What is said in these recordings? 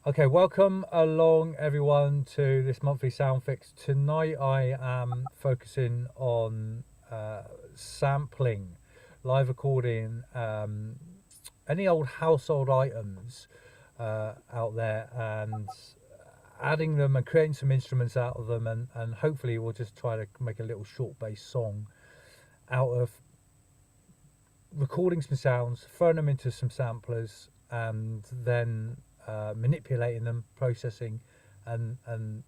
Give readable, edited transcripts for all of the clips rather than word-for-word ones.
Okay, welcome along everyone to this monthly sound fix. Tonight I am focusing on sampling, live recording any old household items out there and adding them and creating some instruments out of them, and hopefully we'll just try to make a little short bass song out of recording some sounds, throwing them into some samplers, and then manipulating them, processing, and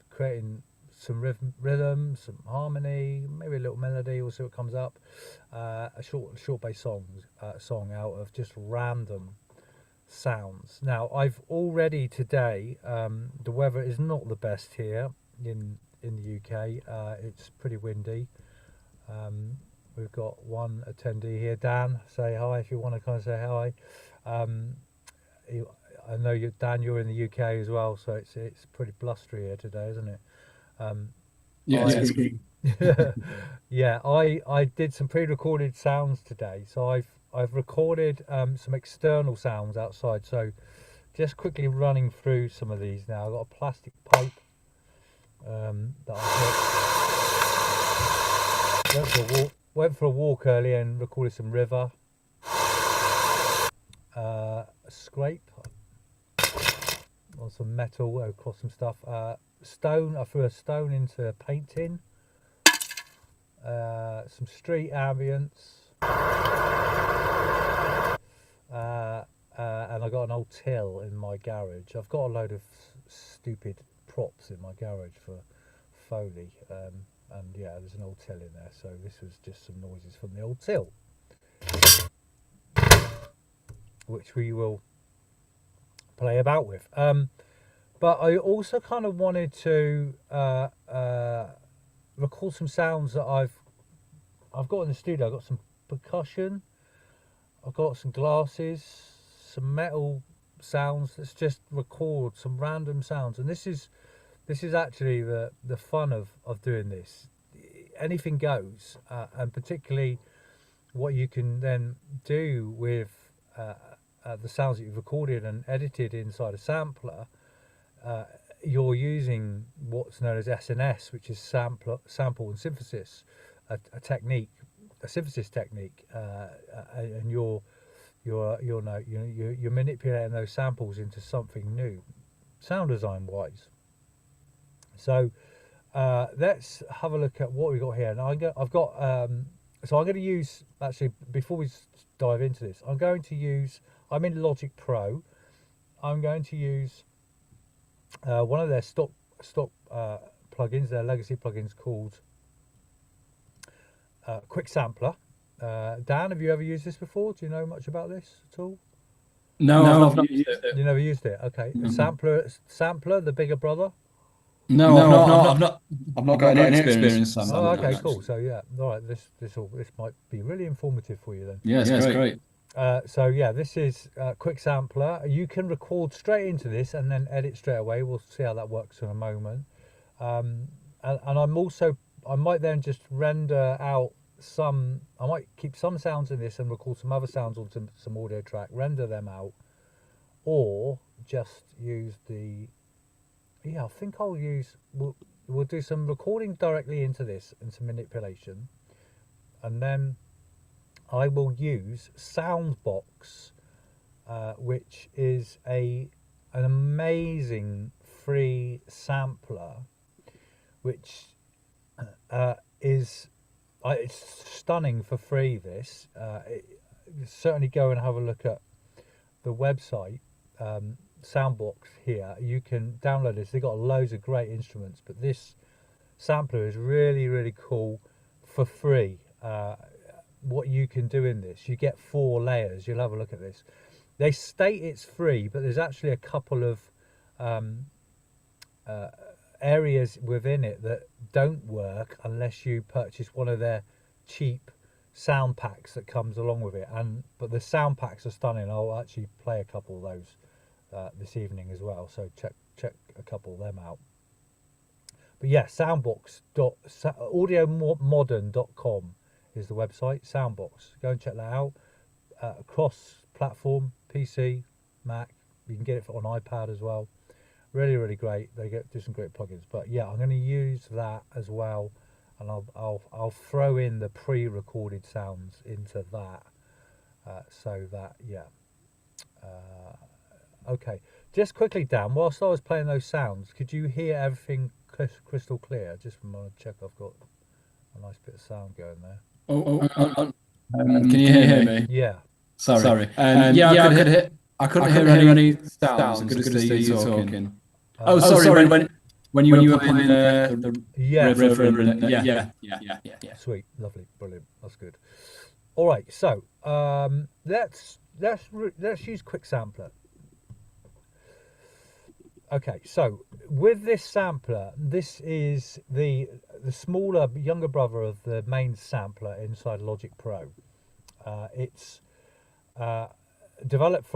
creating some rhythm, some harmony, maybe a little melody. We'll see what comes up. A short bass song out of just random sounds. Now, I've already today. The weather is not the best here in the UK. It's pretty windy. We've got one attendee here. Dan, say hi if you want to kind of say hi. Um, I know you, Dan, you're in the UK as well, so it's pretty blustery here today, isn't it? Um, Yeah, I it's good. yeah, I did some pre-recorded sounds today, so I've recorded some external sounds outside. So just quickly running through some of these now. I've got a plastic pipe that I went for a walk earlier and recorded some river. A scrape on some metal across some stuff. Stone, I threw a stone into a paint tin. Some street ambience. And I got an old till in my garage. I've got a load of stupid props in my garage for Foley. And yeah, there's an old till in there. So this was just some noises from the old till, which we will play about with. But I also kind of wanted to record some sounds that I've got in the studio. I've got some percussion. I've got some glasses, some metal sounds. Let's just record some random sounds. And this is actually the fun of doing this. Anything goes, and particularly what you can then do with the sounds that you've recorded and edited inside a sampler. You're using what's known as SNS, which is sample and synthesis, a technique, a synthesis technique, and you're manipulating those samples into something new, sound design wise. So let's have a look at what we got here. Now I've got so I'm going to use, actually before we dive into this, I'm in Logic Pro. I'm going to use one of their stock plugins, their legacy plugins called Quick Sampler. Dan, have you ever used this before? Do you know much about this at all? No, I've No, not I've not used used it. You never used it? Okay. Sampler, the bigger brother. No, I've No, not. I've not I've got not any got any experience in experience in Oh, sampling okay, sampling cool. actually. So yeah, all right. This might be really informative for you then. Yeah, it's Yeah, it's great. great. So yeah, this is Quick Sampler. You can record straight into this and then edit straight away. We'll see how that works in a moment. And I might then just render out I might keep some sounds in this and record some other sounds onto some audio track, render them out, or just use I think we'll do some recording directly into this and some manipulation, and then I will use Soundbox, which is an amazing free sampler, which is it's stunning for free. Certainly go and have a look at the website. Soundbox here. You can download this. They've got loads of great instruments, but this sampler is really, really cool for free. What you can do in this, you get 4 layers. You'll have a look at this. They state it's free, but there's actually a couple of areas within it that don't work unless you purchase one of their cheap sound packs that comes along with it. But the sound packs are stunning. I'll actually play a couple of those this evening as well, so check a couple of them out. But yeah, audiomodern.com is the website. Soundbox, go and check that out. Cross platform, PC, Mac, you can get it on iPad as well. really great. They do some great plugins. But yeah, I'm going to use that as well, and I'll throw in the pre-recorded sounds into that, so that yeah. Okay, just quickly, Dan, whilst I was playing those sounds, could you hear everything crystal clear? Just want to check I've got a nice bit of sound going there. Can you hear me? Yeah. Sorry. Yeah, I couldn't hear any sounds. I could just hear you talking. Oh, sorry. When you were playing the Yeah. river and yeah. Sweet, lovely, brilliant. That's good. All right, so let's use Quick Sampler. Okay, so with this sampler, this is the smaller, younger brother of the main sampler inside Logic Pro. It's developed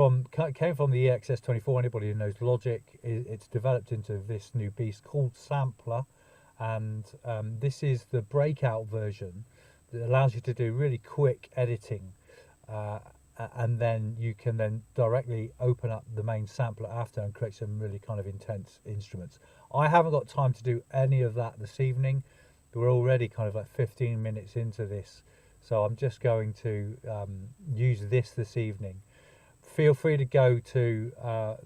came from the EXS24. Anybody who knows Logic, it's developed into this new beast called Sampler, and this is the breakout version that allows you to do really quick editing, and then you can then directly open up the main sampler after and create some really kind of intense instruments. I haven't got time to do any of that this evening. We're already kind of like 15 minutes into this, so I'm just going to use this evening. Feel free to go to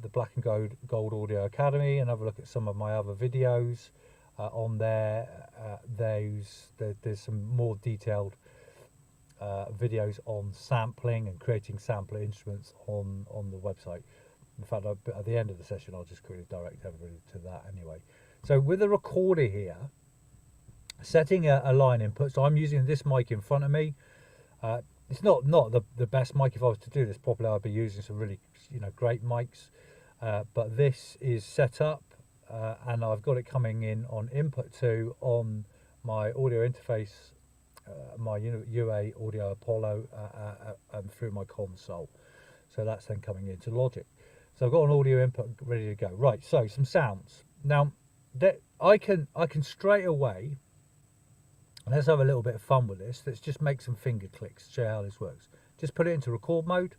the Black and Gold Audio Academy and have a look at some of my other videos on there. There's some more detailed videos on sampling and creating sampler instruments on the website. In fact, at the end of the session, I'll just quickly direct everybody to that anyway. So with the recorder here, setting a line input, so I'm using this mic in front of me. It's not the best mic. If I was to do this properly, I'd be using some really great mics, but this is set up, and I've got it coming in on input 2 on my audio interface, my UA Audio Apollo, and through my console. So that's then coming into Logic. So I've got an audio input ready to go. Right, so some sounds. Now that I can straight away, let's have a little bit of fun with this. Let's just make some finger clicks, show how this works. Just put it into record mode.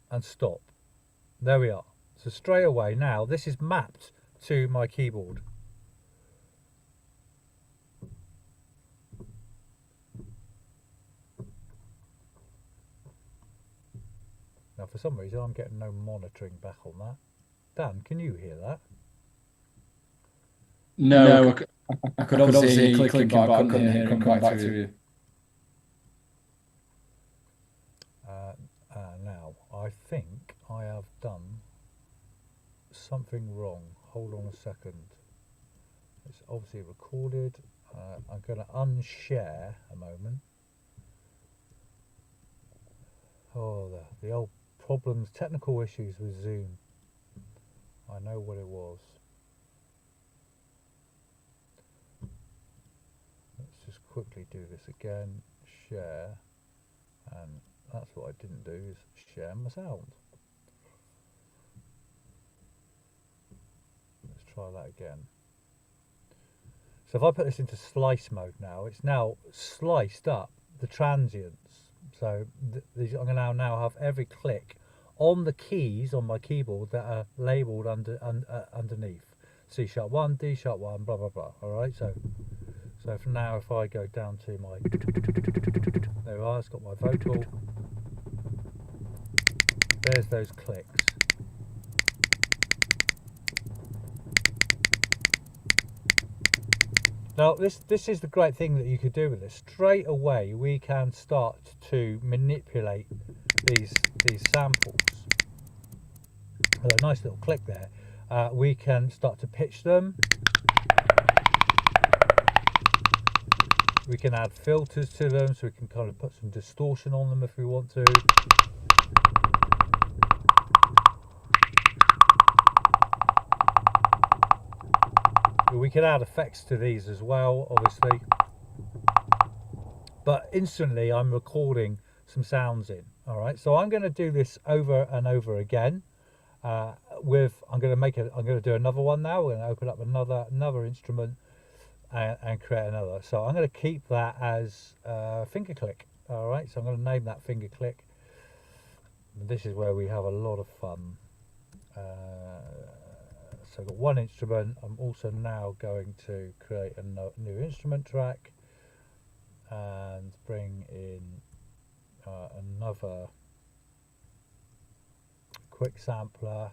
And stop. There we are. So straight away now, this is mapped to my keyboard. Now for some reason I'm getting no monitoring back on that. Dan, can you hear that? No, I could obviously hear you clicking, but I couldn't hear it come back to you. Now, I think I have done something wrong. Hold on a second. It's obviously recorded. I'm going to unshare a moment. Oh, the old problems, technical issues with Zoom. I know what it was. Let's just quickly do this again. Share. And that's what I didn't do, is share my sound. Let's try that again. So if I put this into slice mode now, it's now sliced up the transients. So these, I'm going to now have every click on the keys on my keyboard that are labelled underneath. C sharp 1, D sharp 1, blah blah blah. Alright, so for now, if I go down to my, there we are, it's got my vocal. There's those clicks. Now this is the great thing that you could do with this. Straight away we can start to manipulate these samples. With a nice little click there. We can start to pitch them. We can add filters to them, so we can kind of put some distortion on them if we want to. We can add effects to these as well, obviously. But instantly I'm recording some sounds in. All right, so I'm going to do this over and over again. I'm going to do another one now. We're going to open up another instrument and create another. So I'm going to keep that as finger click. All right, so I'm going to name that finger click. this is where we have a lot of fun. So I've got one instrument. I'm also now going to create a new instrument track and bring in another quick sampler.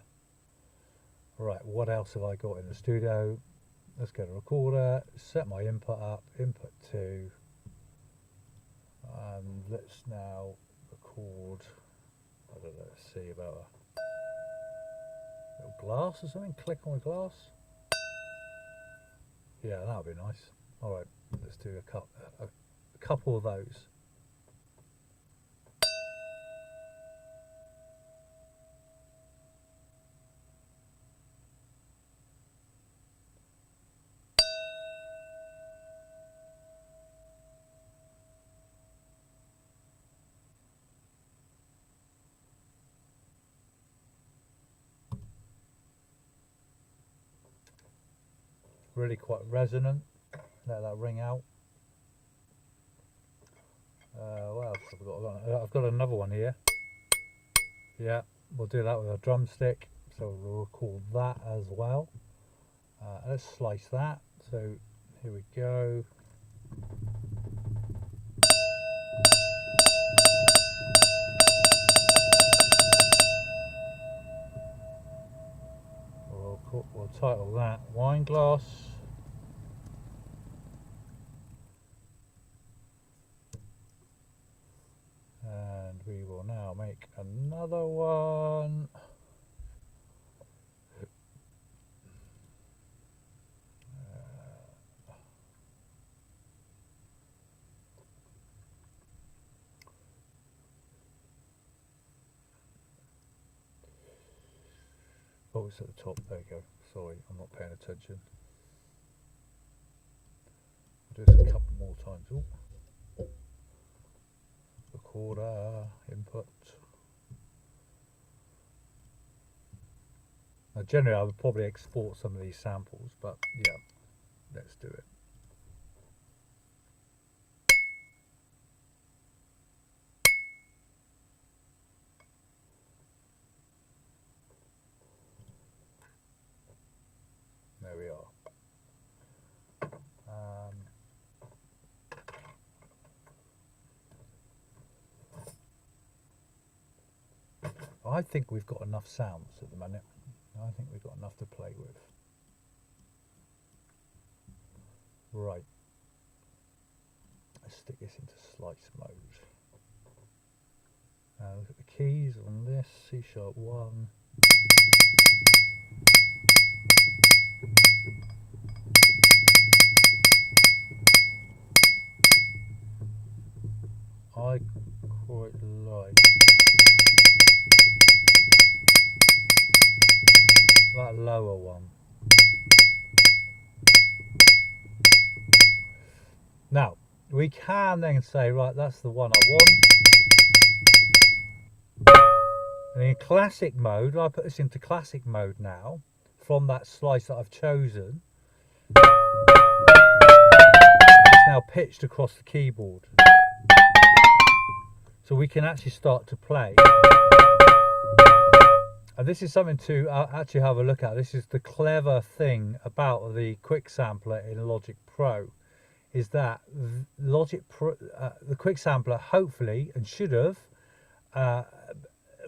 Right, what else have I got in the studio? Let's go to recorder, set my input up, input 2, and let's now record, I don't know, let's see about a little glass or something, click on a glass. Yeah, that would be nice. Alright, let's do a couple of those. Really quite resonant. Let that ring out. What else have I got? I've got another one here. Yeah, we'll do that with a drumstick. So we'll record that as well. Let's slice that. So here we go. We'll title that Wine Glass. And we will now make another one. Oh, it's at the top. There you go. Sorry, I'm not paying attention. I'll do this a couple more times. Ooh. Recorder, input. Now, generally, I would probably export some of these samples, but yeah, let's do it. There we are. I think we've got enough sounds at the minute. I think we've got enough to play with. Right. Let's stick this into slice mode. Look at the keys on this. C#1. I quite like that lower one. Now, we can then say, right, that's the one I want. And in classic mode, I put this into classic mode now, from that slice that I've chosen. It's now pitched across the keyboard. So we can actually start to play. And this is something to actually have a look at. This is the clever thing about the quick sampler in Logic Pro, is that the quick sampler hopefully, and should have,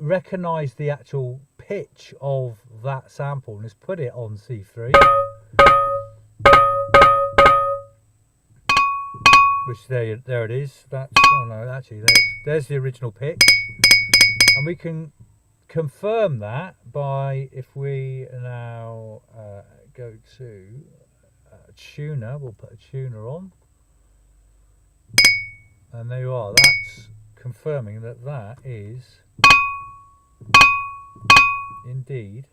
recognized the actual pitch of that sample and has put it on C3. Which there it is. That's, oh no, actually there's the original pitch, and we can confirm that by, if we now go to tuner, we'll put a tuner on, and there you are. That's confirming that that is indeed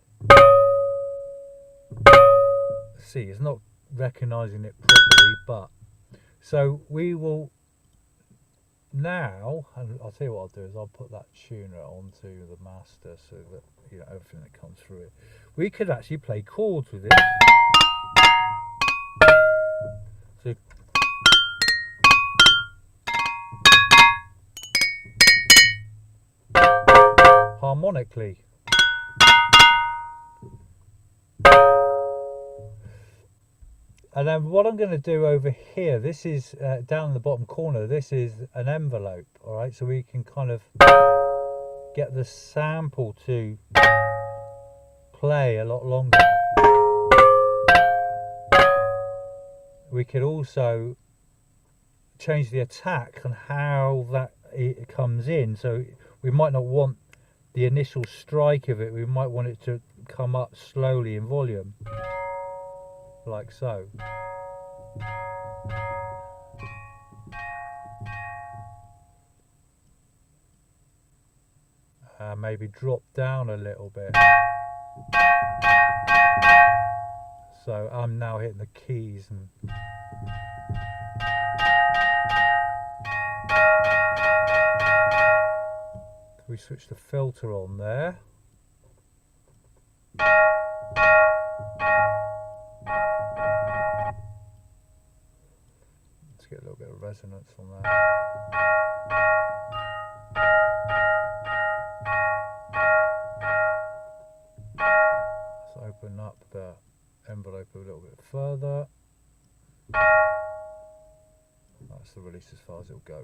C. It's not recognizing it properly, but so we will now, and I'll tell you what I'll do is I'll put that tuner onto the master so that, you know, everything that comes through it. We could actually play chords with it. So harmonically. And then what I'm going to do over here, this is down in the bottom corner, this is an envelope, all right? So we can kind of get the sample to play a lot longer. We could also change the attack and how that it comes in. So we might not want the initial strike of it, we might want it to come up slowly in volume, like so. Maybe drop down a little bit. So I'm now hitting the keys and we switch the filter on there. Let's get a little bit of resonance on that. Let's open up the envelope a little bit further. That's the release as far as it'll go.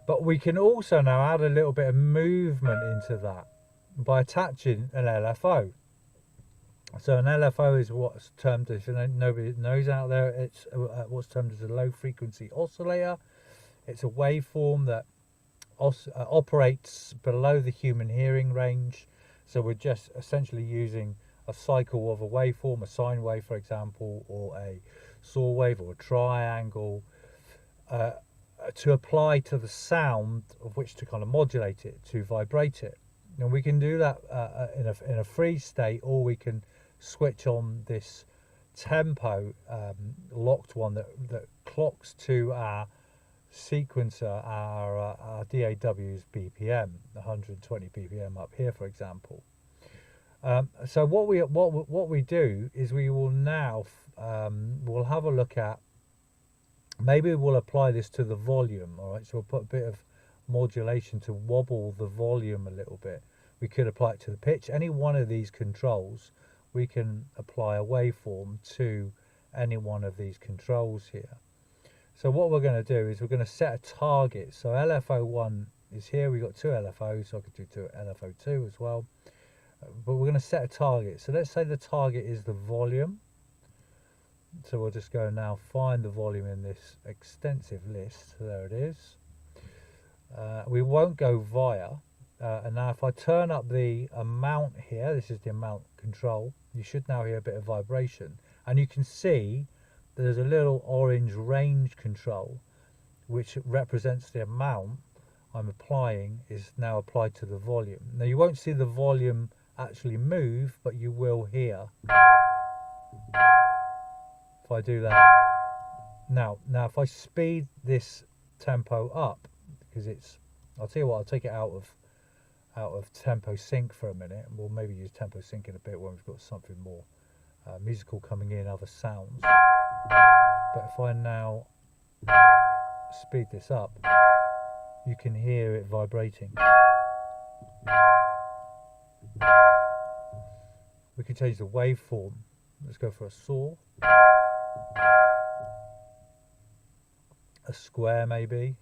But we can also now add a little bit of movement into that by attaching an LFO. So an LFO is what's termed, if nobody knows out there, it's what's termed as a low frequency oscillator. It's a waveform that operates below the human hearing range. So we're just essentially using a cycle of a waveform, a sine wave for example, or a saw wave or a triangle, to apply to the sound of which to kind of modulate it, to vibrate it. And we can do that in a free state, or we can switch on this tempo locked one that clocks to our sequencer, our DAW's BPM, 120 BPM up here for example. So what we do is we will now we'll have a look at, maybe we'll apply this to the volume, all right? So we'll put a bit of modulation to wobble the volume a little bit. We could apply it to the pitch. Any one of these controls, we can apply a waveform to any one of these controls here. So what we're going to do is we're going to set a target. So LFO1 is here. We've got two LFOs, so I could do LFO2 as well. But we're going to set a target. So let's say the target is the volume. So we'll just go now find the volume in this extensive list. So there it is. We won't go via. And now if I turn up the amount here, this is the amount control, you should now hear a bit of vibration. And you can see there's a little orange range control, which represents the amount I'm applying is now applied to the volume. Now you won't see the volume actually move, but you will hear. If I do that. Now if I speed this tempo up, because it's, I'll tell you what, I'll take it out of tempo sync for a minute, and we'll maybe use tempo sync in a bit when we've got something more musical coming in, other sounds. But if I now speed this up, you can hear it vibrating. We can change the waveform. Let's go for a saw, a square maybe.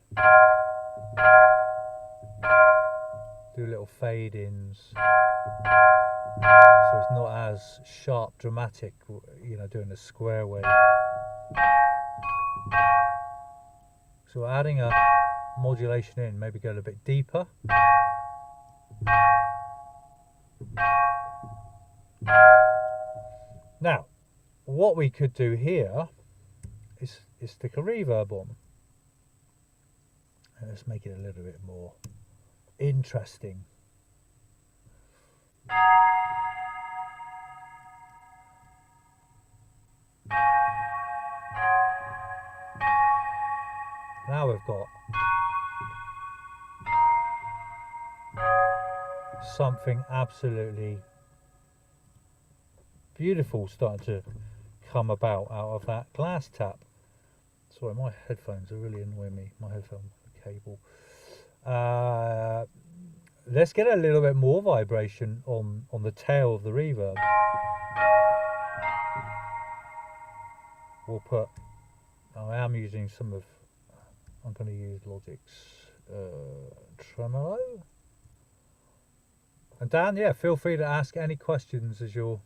Do little fade-ins, so it's not as sharp, dramatic, you know, doing a square wave. So we're adding a modulation in, maybe go a little bit deeper. Now, what we could do here is stick a reverb on. And let's make it a little bit more interesting. Now we've got something absolutely beautiful starting to come about out of that glass tap. Sorry, my headphones are really annoying me. My headphone cable. Let's get a little bit more vibration on the tail of the reverb. We'll put, I am using I'm going to use Logic's tremolo. And Dan, yeah, feel free to ask any questions as you're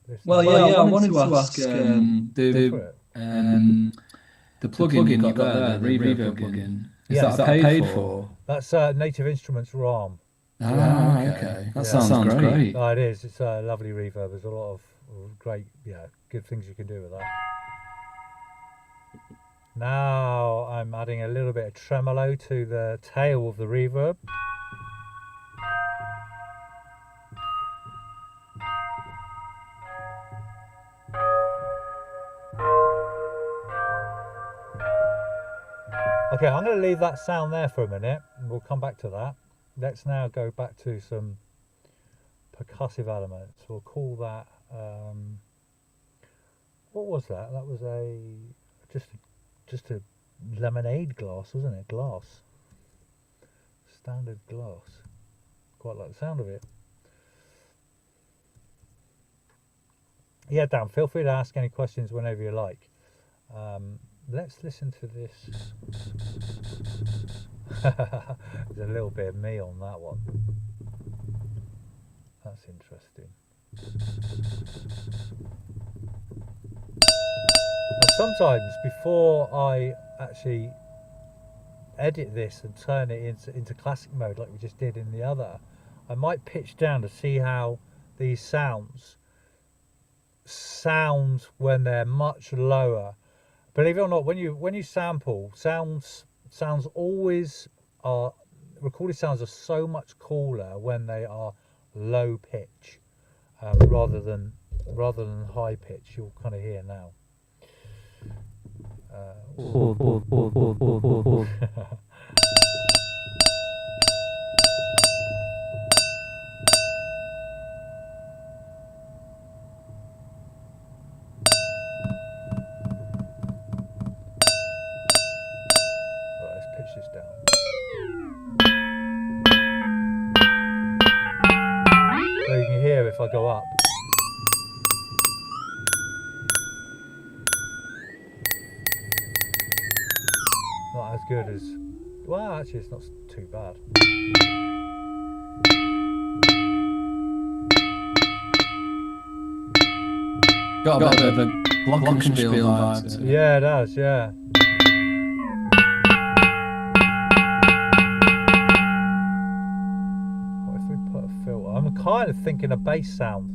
listening. Well, I wanted to ask the plugin you got there, the reverb plugin. Is that paid for? That's Native Instruments RAM. Okay. That sounds great. Oh, it is. It's a lovely reverb. There's a lot of great, good things you can do with that. Now I'm adding a little bit of tremolo to the tail of the reverb. Okay, I'm going to leave that sound there for a minute and we'll come back to that. Let's now go back to some percussive elements. We'll call that, what was that? That was just a lemonade glass, wasn't it? Glass. Standard glass. Quite like the sound of it. Yeah, Dan, feel free to ask any questions whenever you like. Let's listen to this. There's a little bit of me on that one. That's interesting. Now, sometimes before I actually edit this and turn it into classic mode like we just did in the other, I might pitch down to see how these sound when they're much lower. Believe it or not, when you sample, sounds always are, recorded sounds are so much cooler when they are low pitch, rather than high pitch. You'll kind of hear now. This down. So you can hear if I go up. Not as good as, well, actually it's not too bad. Got a bit of a glockenspiel vibe. Yeah, it does, yeah. I'm kind of thinking a bass sound.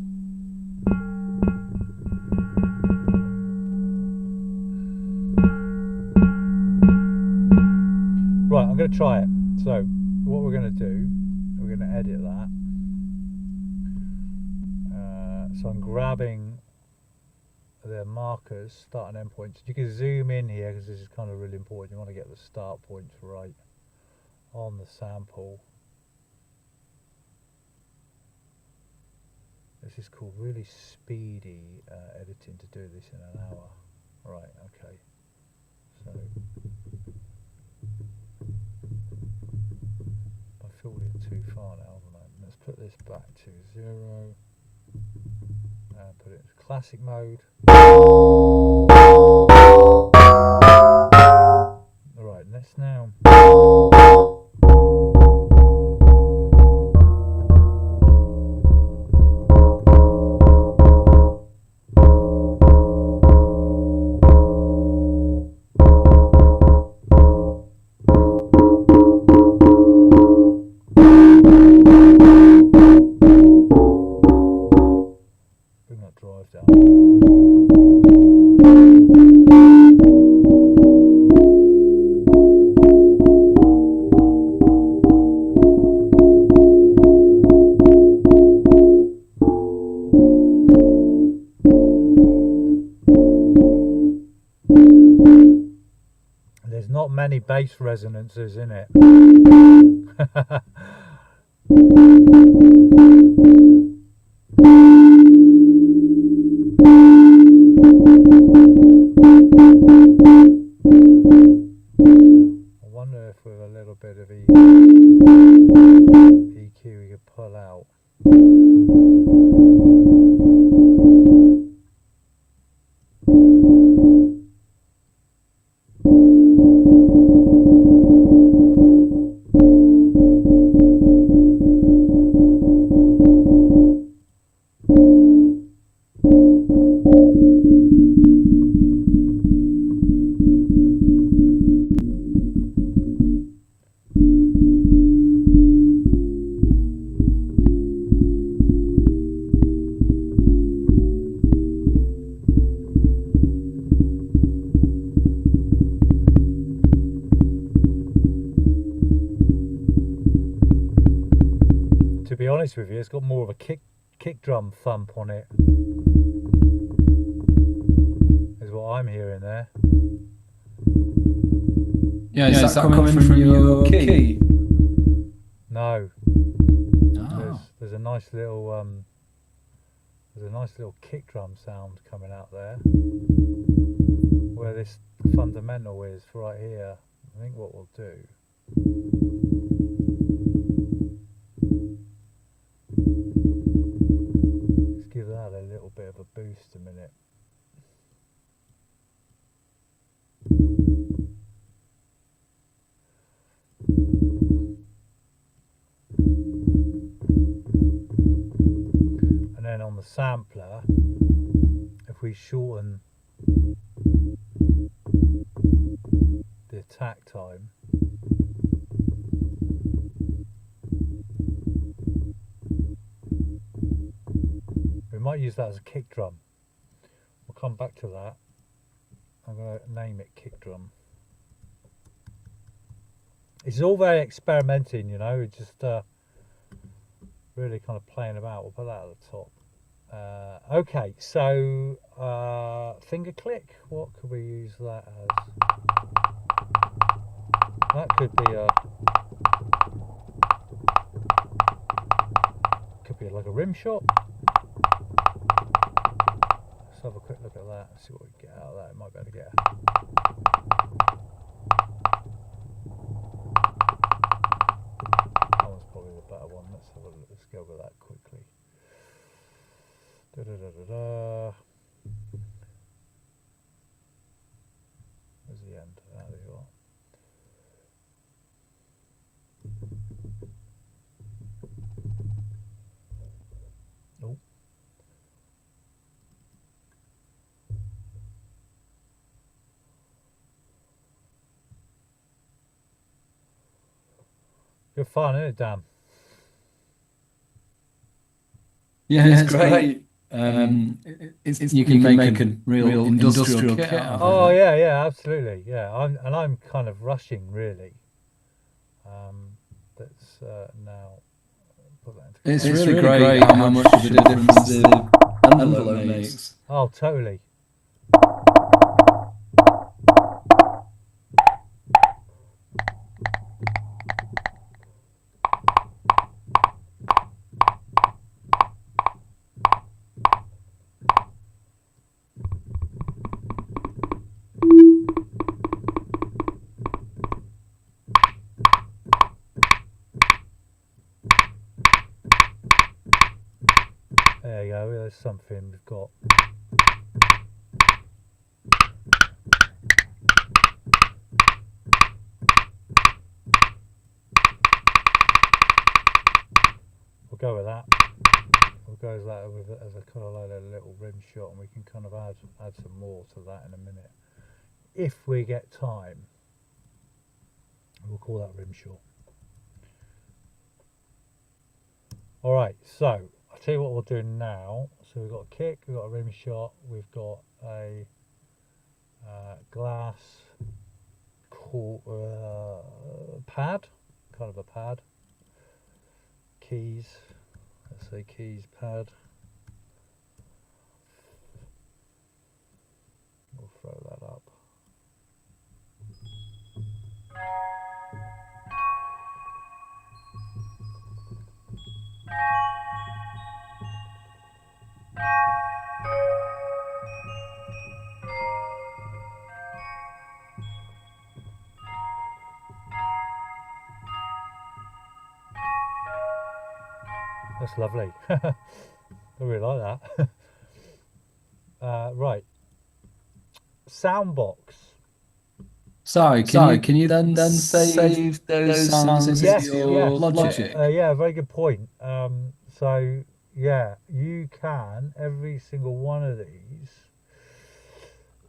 Right, I'm going to try it. So, what we're going to do, we're going to edit that. So I'm grabbing the markers, start and end points. You can zoom in here because this is kind of really important. You want to get the start points right on the sample. This is called really speedy editing to do this in an hour. Right, okay. So I filled it too far now, haven't I? Let's put this back to 0 and put it into classic mode. Alright, let's now drive down. There's not many bass resonances in it. with a little bit of EQ we could pull out. To be honest with you, it's got more of a kick drum thump on it, is what I'm hearing there. Yeah, is that coming from your key? No. Oh. There's a nice little kick drum sound coming out there. Where this fundamental is right here. I think what we'll do. Let's give that a little bit of a boost a minute. And then on the sampler, if we shorten the attack time, we might use that as a kick drum. We'll come back to that. I'm going to name it kick drum. It's all very experimenting, you know, it's just really kind of playing about. We'll put that at the top. Okay, so finger click, what could we use that as? That could be like a rim shot. Let's have a quick look at that, see what we get out of that. It might be able to get that one's probably the better one. Let's have a look. Let's go over that quickly. Da, da, da, da, da. Where's the end? Ah, there you are. Oh. Good fun, isn't it, Dan? Yeah, it's great. You can make a real industrial kit out of it. Oh yeah, absolutely. Yeah, I'm kind of rushing really. Let's now put that into. It's really great how much of a difference the envelope makes. Oh, totally. There you go, there's something we've got. We'll go with that. We'll go with that as a kind of like a little rim shot, and we can kind of add some more to that in a minute. If we get time, we'll call that rim shot. Alright, so I'll tell you what we'll do now. So we've got a kick, we've got a rim shot, we've got a glass pad, kind of a pad, keys, let's say keys pad. We'll throw that up. That's lovely. I really like that. Right, Soundbox. Sorry, can you then save those sounds into Yes, your yes. Logic? Yeah, very good point. So yeah, you can every single one of these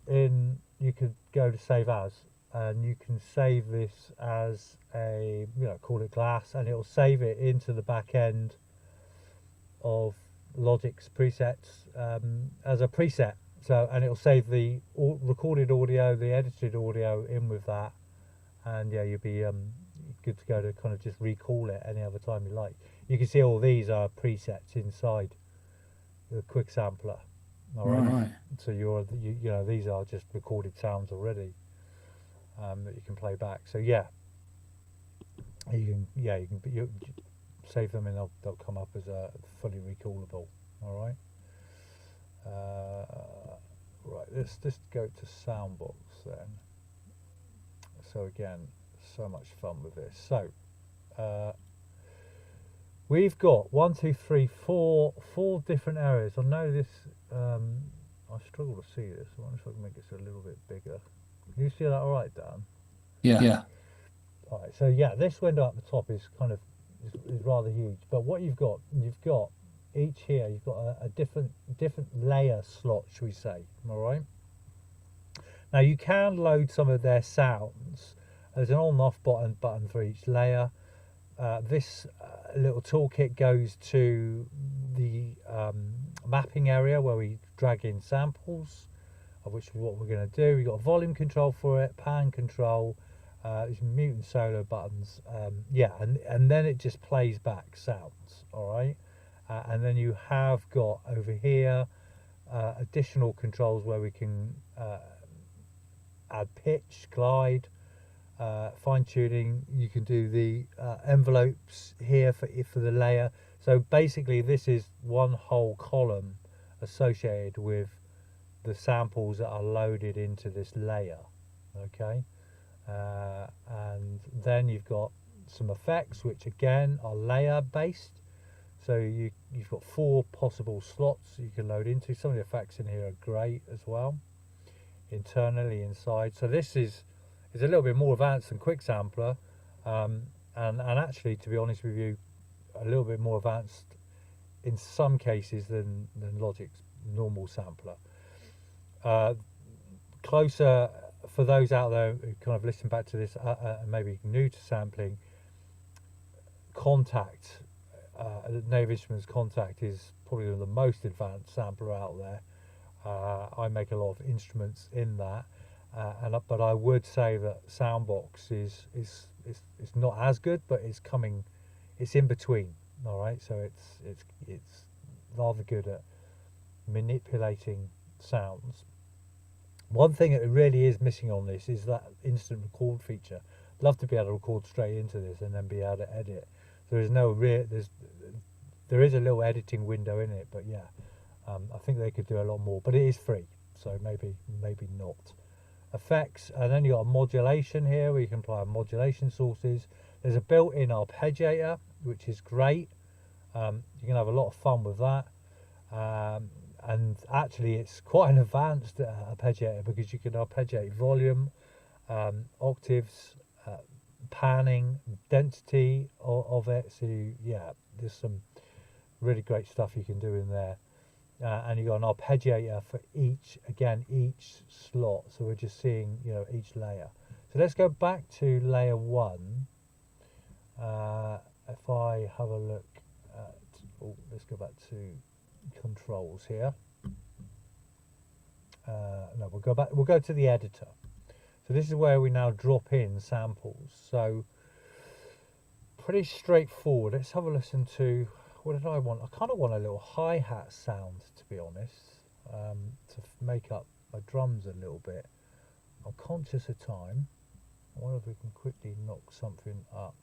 you could go to save as, and you can save this as a, call it glass, and it'll save it into the back end of Logic's presets as a preset. So, and it'll save the recorded audio, the edited audio in with that, and yeah, you'll be good to go to kind of just recall it any other time you like. You can see all these are presets inside the quick sampler. All right. So these are just recorded sounds already that you can play back. So yeah, you can save them and they'll come up as a fully recallable. All right. Right. Let's just go to Soundbox then. So again, so much fun with this. So we've got 4 different areas. I know this. I struggle to see this. I wonder if I can make this a little bit bigger. Can you see that all right, Dan? Yeah. All right. So yeah, this window up the top is kind of is rather huge. But what you've got each here. You've got a different layer slot, should we say? All right. Now you can load some of their sounds. There's an on and off button for each layer. This little toolkit goes to the mapping area where we drag in samples, of which is what we're going to do. We've got a volume control for it, pan control, there's mute and solo buttons. And then it just plays back sounds. All right. And then you have got over here additional controls where we can add pitch, glide, fine tuning. You can do the envelopes here for the layer. So basically this is one whole column associated with the samples that are loaded into this layer. Okay. And then you've got some effects, which again are layer based. So you've got 4 possible slots you can load into. Some of the effects in here are great as well, internally inside. So this is a little bit more advanced than Quick Sampler, and actually, to be honest with you, a little bit more advanced in some cases than Logic's normal sampler. Closer for those out there who kind of listen back to this maybe new to sampling, Contact, Native Instruments Contact is probably the most advanced sampler out there. I make a lot of instruments in that, but I would say that Soundbox is not as good, but it's in between. All right, so it's rather good at manipulating sounds. One thing that really is missing on this is that instant record feature. I'd love to be able to record straight into this and then be able to edit. There is there is a little editing window in it, but yeah, I think they could do a lot more. But it is free, so maybe not. Effects, and then you got a modulation here where you can apply modulation sources. There's a built-in arpeggiator, which is great. You can have a lot of fun with that. And actually it's quite an advanced arpeggiator, because you can arpeggiate volume, octaves, panning, density of it. So there's some really great stuff you can do in there. And you've got an arpeggiator for each slot. So we're just seeing each layer. So let's go back to layer 1. If I have a look at, let's go back to controls here. No, we'll go to the editor. So this is where we now drop in samples. So pretty straightforward. Let's have a listen to, what did I want? I kind of want a little hi-hat sound, to be honest, to make up my drums a little bit. I'm conscious of time. I wonder if we can quickly knock something up.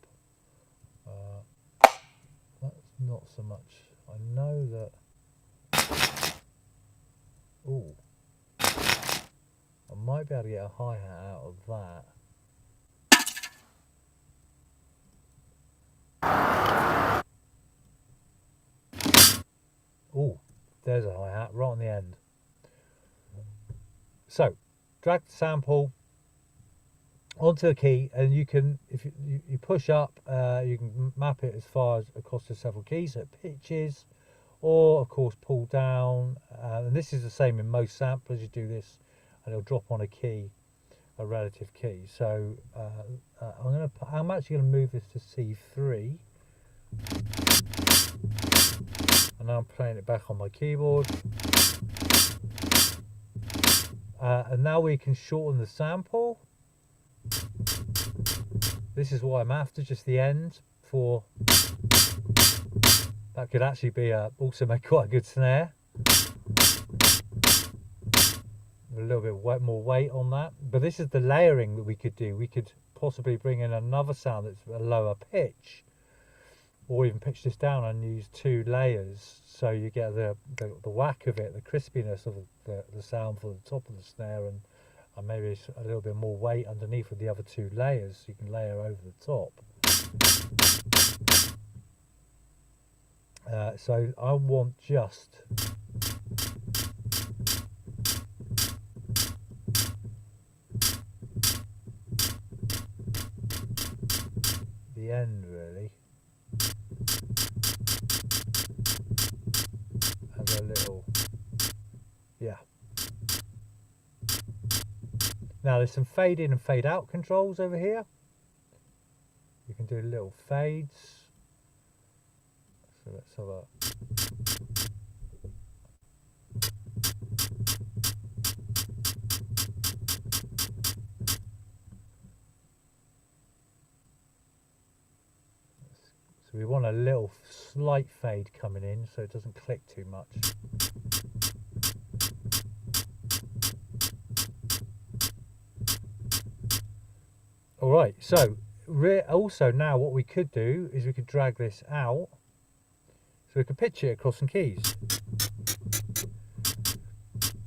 That's not so much. I know that. Ooh, I might be able to get a hi-hat out of that. there's a hi-hat right on the end. So drag the sample onto the key, and you can, if you push up, you can map it as far as across the several keys at pitches, or of course pull down, and this is the same in most samplers. You do this and it'll drop on a key, a relative key. So I'm actually going to move this to C3, and now I'm playing it back on my keyboard, and now we can shorten the sample. This is what I'm after, just the end. For that could actually be also make quite a good snare. A little bit more weight on that, but this is the layering that we could do. We could possibly bring in another sound that's a lower pitch, or even pitch this down and use 2 layers, so you get the whack of it, the crispiness of the sound for the top of the snare, and maybe a little bit more weight underneath with the other 2 layers, so you can layer over the top. So I want just the end, really, as a little, yeah. Now there's some fade in and fade out controls over here. You can do little fades. So let's have a, so we want a little slight fade coming in so it doesn't click too much. Alright, so also now what we could do is we could drag this out, so we could pitch it across some keys.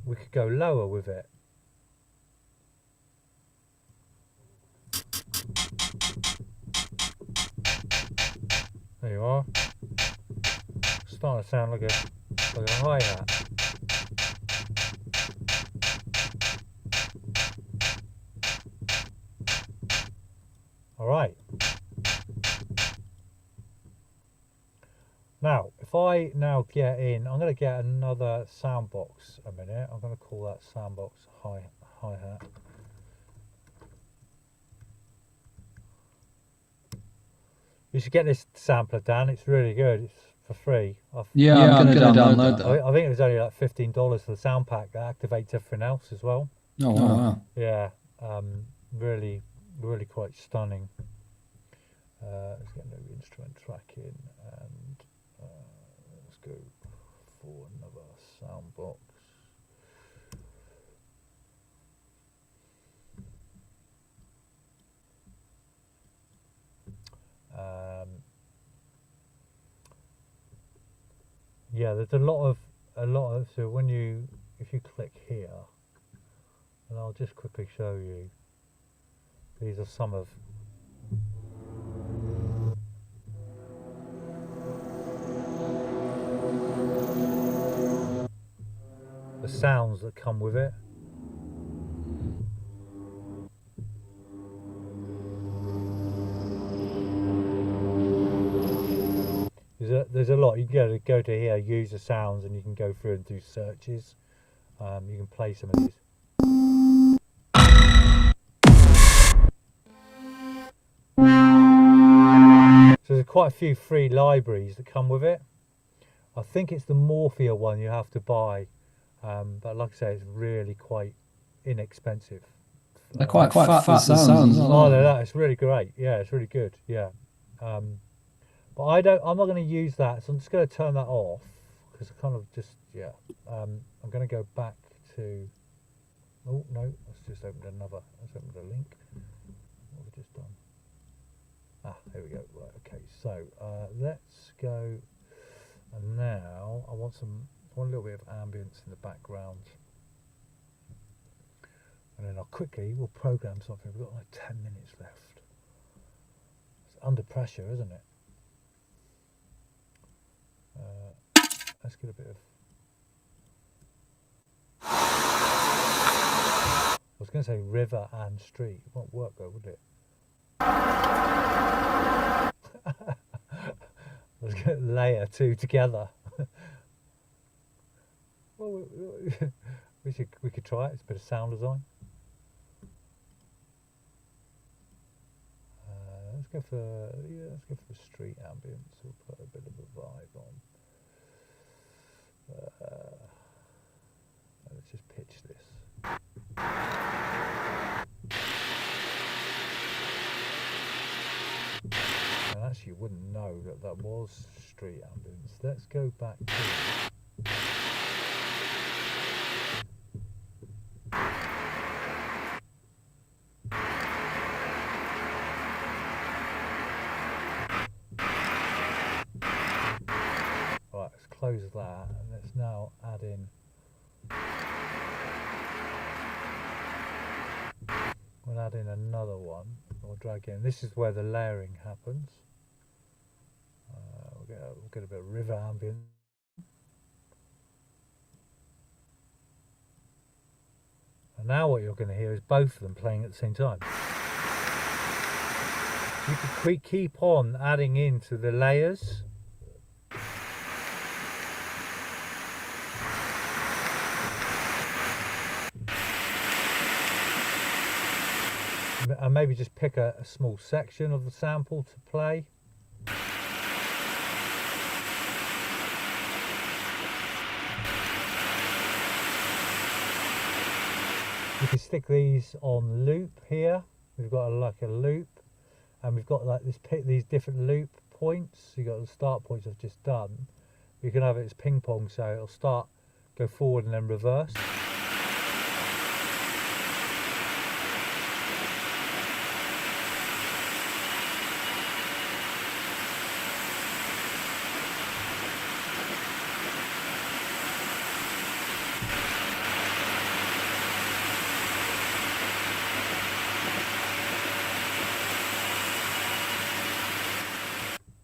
We could go lower with it. There you are. Starting to sound like a hi-hat. Alright. Now, if I now get in, I'm going to get another sound box a minute. I'm going to call that sound box hi-hat. You should get this sampler, Dan. It's really good. It's for free. Yeah, I'm going to download that. I think it was only like $15 for the sound pack that activates everything else as well. Oh, wow. Yeah, really quite stunning. Let's get no instrument tracking, and let's go for another sound box. Yeah, there's a lot of so when if you click here, and I'll just quickly show you, these are some of the sounds that come with it. There's a lot. You can go to here, use the sounds, and you can go through and do searches. You can play some of these. So there's quite a few free libraries that come with it. I think it's the Morphia one you have to buy, but like I say, it's really quite inexpensive. They're quite fat sounds. Oh, it's really great. Yeah, it's really good. Yeah. But I'm not going to use that, so I'm just going to turn that off, because I kind of just, yeah. I'm going to go back to, oh no, let's just open let's open the link. What have we just done? Here we go. Right, okay, so let's go, and now I want a little bit of ambience in the background, and then we'll program something. We've got like 10 minutes left. It's under pressure, isn't it? Let's get a bit of was going to say river and street. It won't work though, would it? Let's get layer two together. Well, we could try it. It's a bit of sound design. Let's go for street ambience. We'll put a bit of a vibe on. Let's just pitch this. And actually, you wouldn't know that that was street ambience. Let's go back to. Right, let's close that, and let's now add in. We'll add in another one. We'll drag in. This is where the layering happens. We'll get a bit of river ambient. And now what you're going to hear is both of them playing at the same time. You could keep on adding into the layers. And maybe just pick a small section of the sample to play. You can stick these on loop here. We've got like a loop, and we've got like these different loop points. You got the start points I've just done. You can have it as ping pong, so it'll start, go forward, and then reverse.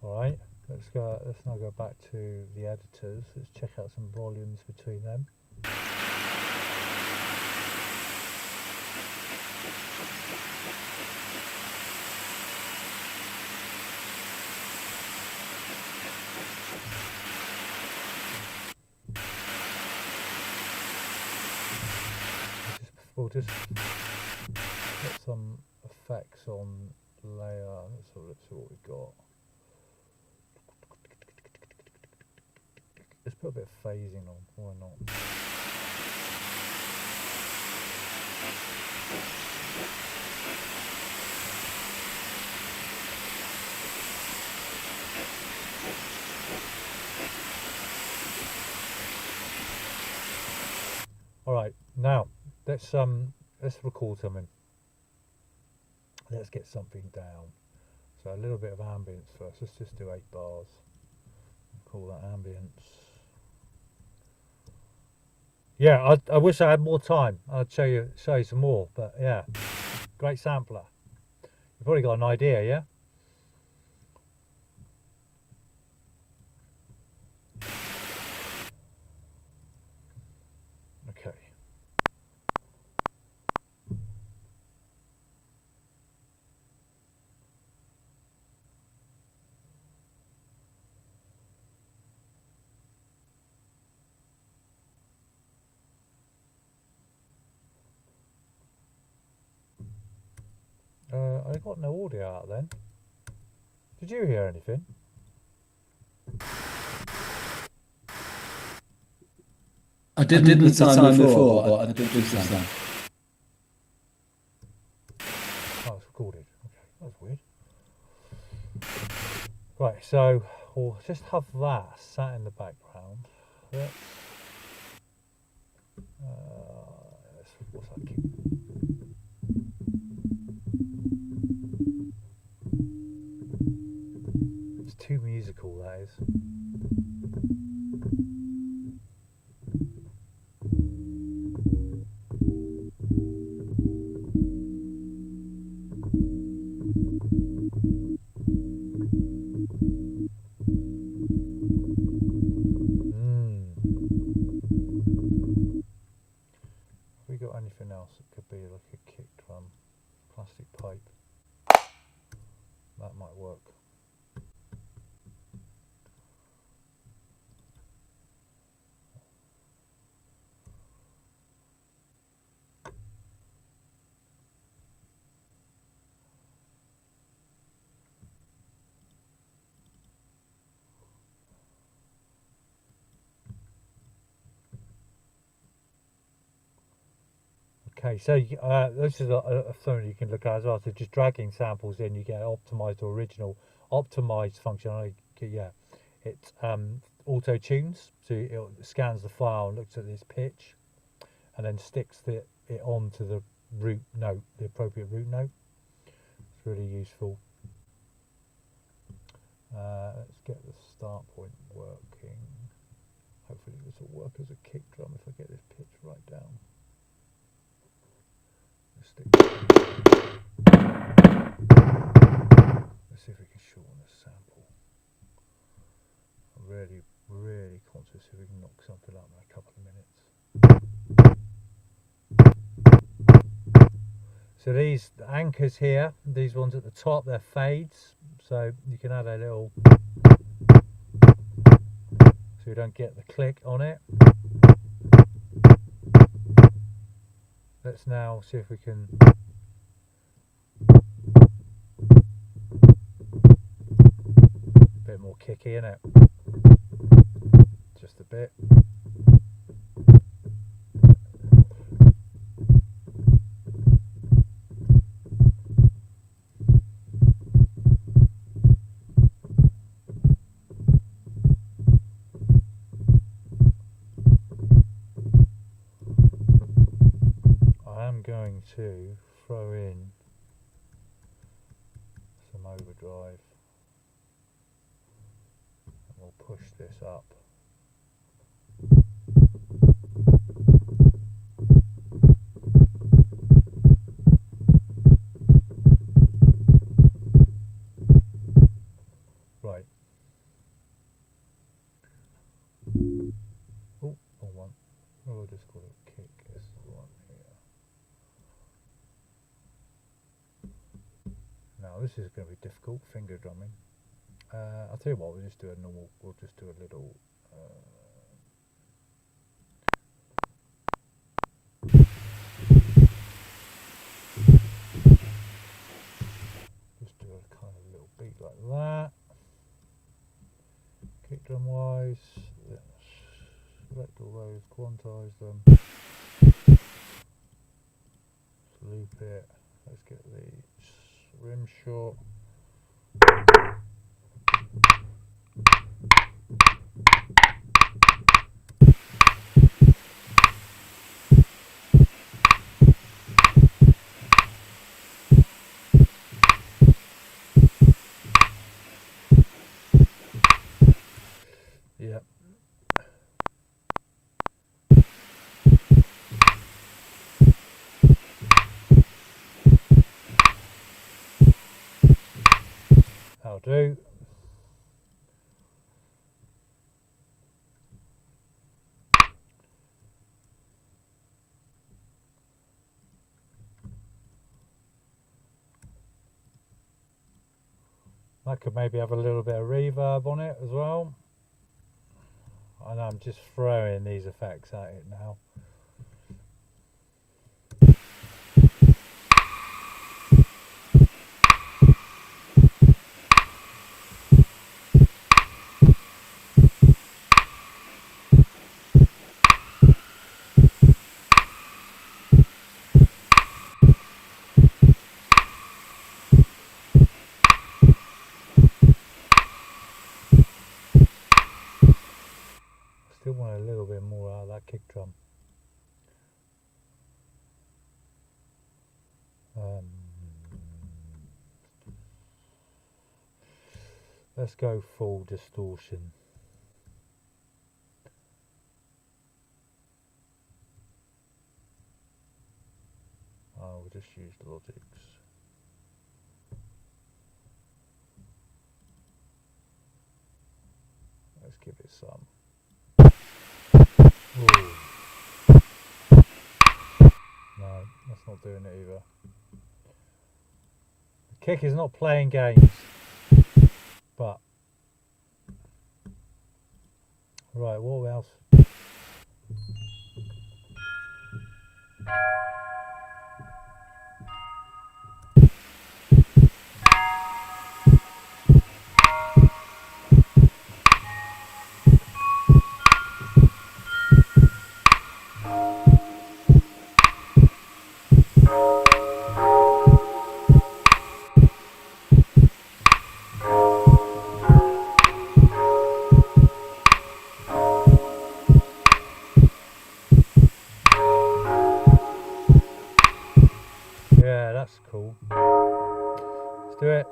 Alright, let's now go back to the editors. Let's check out some volumes between them. We'll just get some effects on layer. Let's see what we've got. Let's put a bit of phasing on, why not? All right, now let's record something. Let's get something down. So a little bit of ambience first. Let's just do 8 bars. Call that ambience. Yeah, I wish I had more time. I'd show you some more, but yeah, great sampler. You've probably got an idea, yeah? Okay. I got no audio out then. Did you hear anything? I did the time before, but I did this time. Oh, it's recorded. Okay, that's weird. Right, so we'll just have that sat in the background. What's that keep? It's too musical, that is. Have we got anything else that could be looking? that might work. Okay, so this is something you can look at as well. So just dragging samples in, you get optimized or original. Optimized functionality, yeah, it auto tunes, so it scans the file, looks at this pitch, and then sticks it onto the root note, the appropriate root note. It's really useful. Let's get the start point working. Hopefully this will work as a kick drum if I get this pitch right down. Let's see if we can shorten the sample. I'm really conscious if we can knock something up in a couple of minutes. So these anchors here, these ones at the top, they're fades. So you can add a little, so you don't get the click on it. Let's now see if we can a bit more kicky in it, just a bit. Going to throw in some overdrive and we'll push this up. Right. Oh, wrong one. We'll just call it kick. This is the one here. Now this is going to be difficult, finger drumming. I'll tell you what, we'll just do a normal, we'll just do a little just do a kind of little beat like that. Kick drum wise, let's select all those, quantize them, loop it, let's get the rim short. Yep. That'll do. I could maybe have a little bit of reverb on it as well. And I'm just throwing these effects at it now. Still want a little bit more out of that kick drum. Let's go full distortion. We'll just use Logic's. Let's give it some. Ooh. No, that's not doing it either. The kick is not playing games. But right, what else? Yeah, that's cool. Let's do it.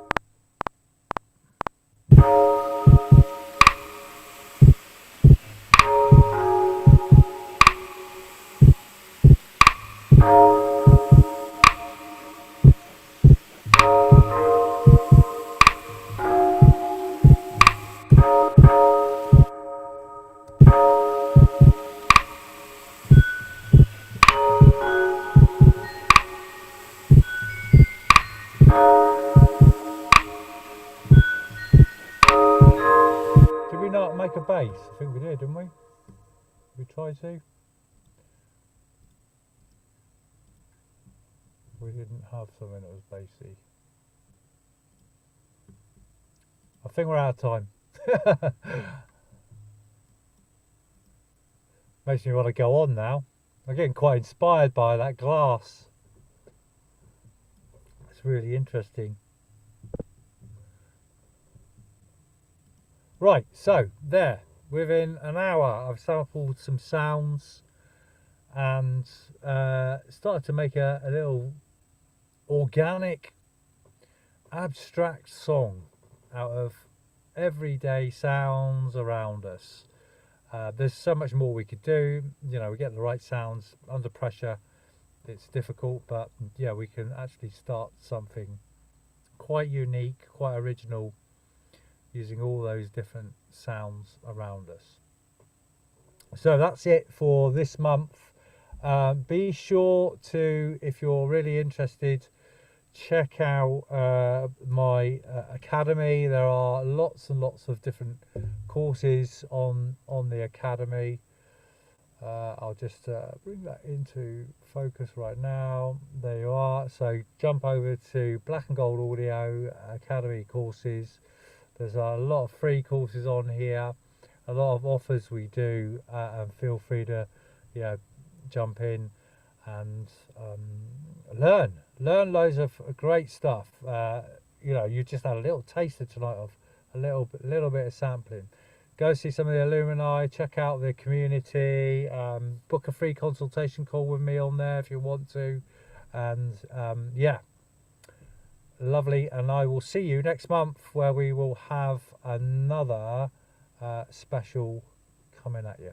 Did we not make a bass? I think we did, didn't we? We tried to. We didn't have something that was bassy. I think we're out of time. Makes me want to go on now. I'm getting quite inspired by that glass. It's really interesting. Right, so there, within an hour I've sampled some sounds and started to make a little organic abstract song out of everyday sounds around us. There's so much more we could do. You know, we get the right sounds under pressure. It's difficult, but yeah, we can actually start something quite unique, quite original, using all those different sounds around us. So that's it for this month. Be sure to, if you're really interested, check out my academy. There are lots and lots of different courses on the academy. I'll just bring that into focus right now. There you are. So jump over to Black and Gold Audio Academy courses. There's a lot of free courses on here, a lot of offers we do, and feel free to, jump in and learn loads of great stuff. You just had a little taster tonight of a little bit of sampling. Go see some of the alumni, check out the community, book a free consultation call with me on there if you want to, and lovely. And I will see you next month where we will have another special coming at you.